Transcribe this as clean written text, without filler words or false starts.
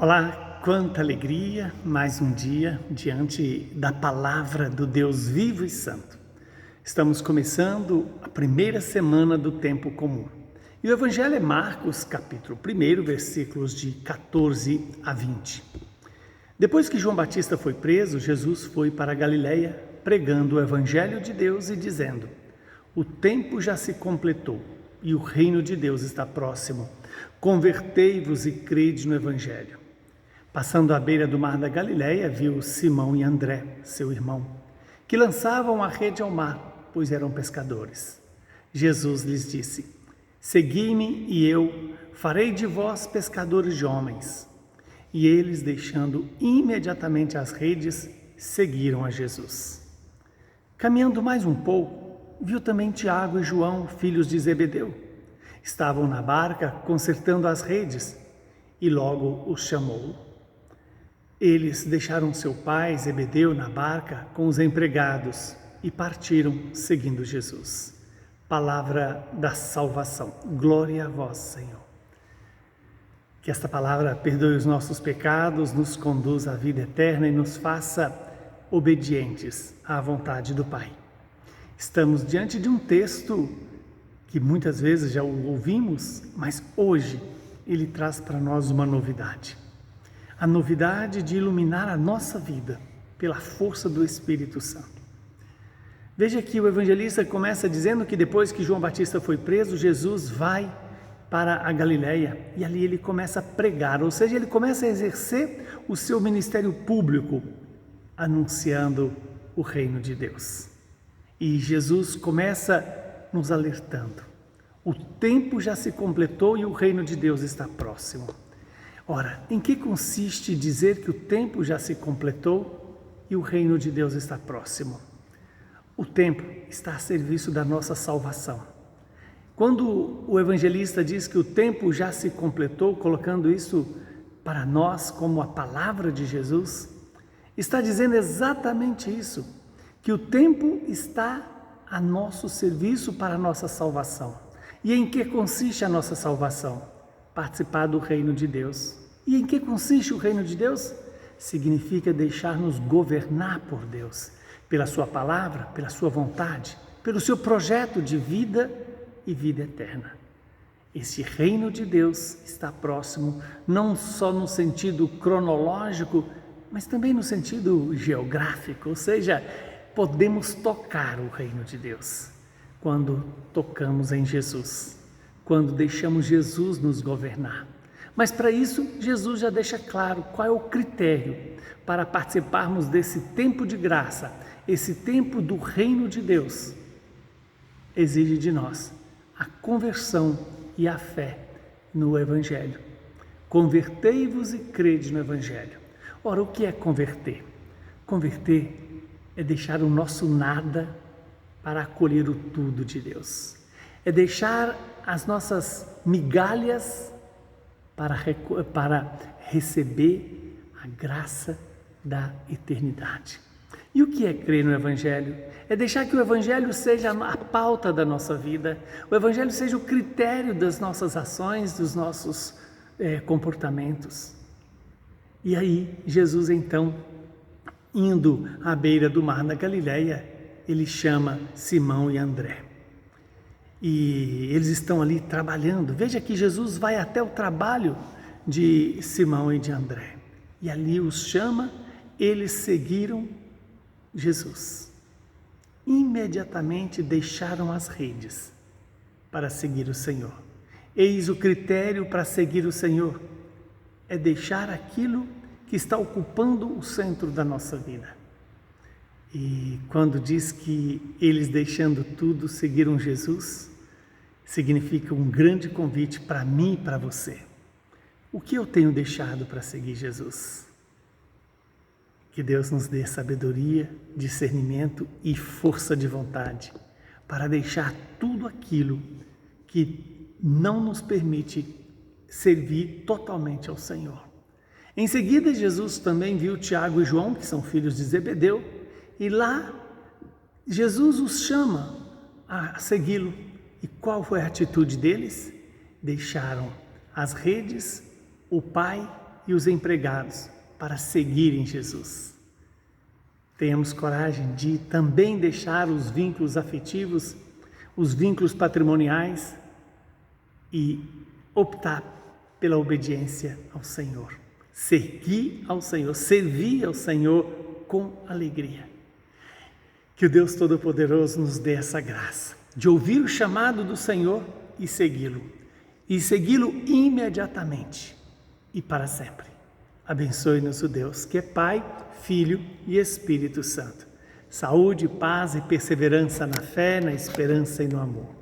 Olá, quanta alegria, mais um dia diante da palavra do Deus vivo e santo. Estamos começando a primeira semana do tempo comum. E o Evangelho é Marcos, capítulo 1, versículos de 14 a 20. Depois que João Batista foi preso, Jesus foi para a Galileia, pregando o Evangelho de Deus e dizendo: o tempo já se completou e o reino de Deus está próximo. Convertei-vos e crede no Evangelho. Passando à beira do mar da Galileia, viu Simão e André, seu irmão, que lançavam a rede ao mar, pois eram pescadores. Jesus lhes disse: segui-me e eu farei de vós pescadores de homens. E eles, deixando imediatamente as redes, seguiram a Jesus. Caminhando mais um pouco, viu também Tiago e João, filhos de Zebedeu. Estavam na barca consertando as redes e logo os chamou. Eles deixaram seu pai Zebedeu na barca com os empregados e partiram seguindo Jesus. Palavra da salvação. Glória a vós, Senhor. Que esta palavra perdoe os nossos pecados, nos conduza à vida eterna e nos faça obedientes à vontade do Pai. Estamos diante de um texto que muitas vezes já o ouvimos, mas hoje ele traz para nós uma novidade. A novidade de iluminar a nossa vida pela força do Espírito Santo. Veja que o evangelista começa dizendo que depois que João Batista foi preso, Jesus vai para a Galileia e ali ele começa a pregar, ou seja, ele começa a exercer o seu ministério público, anunciando o reino de Deus. E Jesus começa nos alertando: o tempo já se completou e o reino de Deus está próximo. Ora, em que consiste dizer que o tempo já se completou e o reino de Deus está próximo? O tempo está a serviço da nossa salvação. Quando o evangelista diz que o tempo já se completou, colocando isso para nós como a palavra de Jesus, está dizendo exatamente isso, que o tempo está a nosso serviço para a nossa salvação. E em que consiste a nossa salvação? Participar do reino de Deus. E em que consiste o reino de Deus? Significa deixar-nos governar por Deus, pela sua palavra, pela sua vontade, pelo seu projeto de vida e vida eterna. Esse reino de Deus está próximo, não só no sentido cronológico, mas também no sentido geográfico, ou seja, podemos tocar o reino de Deus quando tocamos em Jesus, quando deixamos Jesus nos governar. Mas para isso, Jesus já deixa claro qual é o critério para participarmos desse tempo de graça, esse tempo do reino de Deus. Exige de nós a conversão e a fé no Evangelho. Convertei-vos e crede no Evangelho. Ora, o que é converter? Converter é deixar o nosso nada para acolher o tudo de Deus. É deixar as nossas migalhas para receber a graça da eternidade. E o que é crer no Evangelho? É deixar que o Evangelho seja a pauta da nossa vida, o Evangelho seja o critério das nossas ações, dos nossos comportamentos. E aí, Jesus então, indo à beira do mar da Galileia, ele chama Simão e André. E eles estão ali trabalhando. Veja que Jesus vai até o trabalho de Simão e de André. E ali os chama, eles seguiram Jesus. Imediatamente deixaram as redes para seguir o Senhor. Eis o critério para seguir o Senhor: é deixar aquilo que está ocupando o centro da nossa vida. E quando diz que eles, deixando tudo, seguiram Jesus, significa um grande convite para mim e para você. O que eu tenho deixado para seguir Jesus? Que Deus nos dê sabedoria, discernimento e força de vontade para deixar tudo aquilo que não nos permite servir totalmente ao Senhor. Em seguida, Jesus também viu Tiago e João, que são filhos de Zebedeu, e lá Jesus os chama a segui-lo. E qual foi a atitude deles? Deixaram as redes, o pai e os empregados para seguirem Jesus. Tenhamos coragem de também deixar os vínculos afetivos, os vínculos patrimoniais e optar pela obediência ao Senhor. Seguir ao Senhor, servir ao Senhor com alegria. Que o Deus Todo-Poderoso nos dê essa graça de ouvir o chamado do Senhor e segui-lo imediatamente e para sempre. Abençoe-nos o Deus que é Pai, Filho e Espírito Santo. Saúde, paz e perseverança na fé, na esperança e no amor.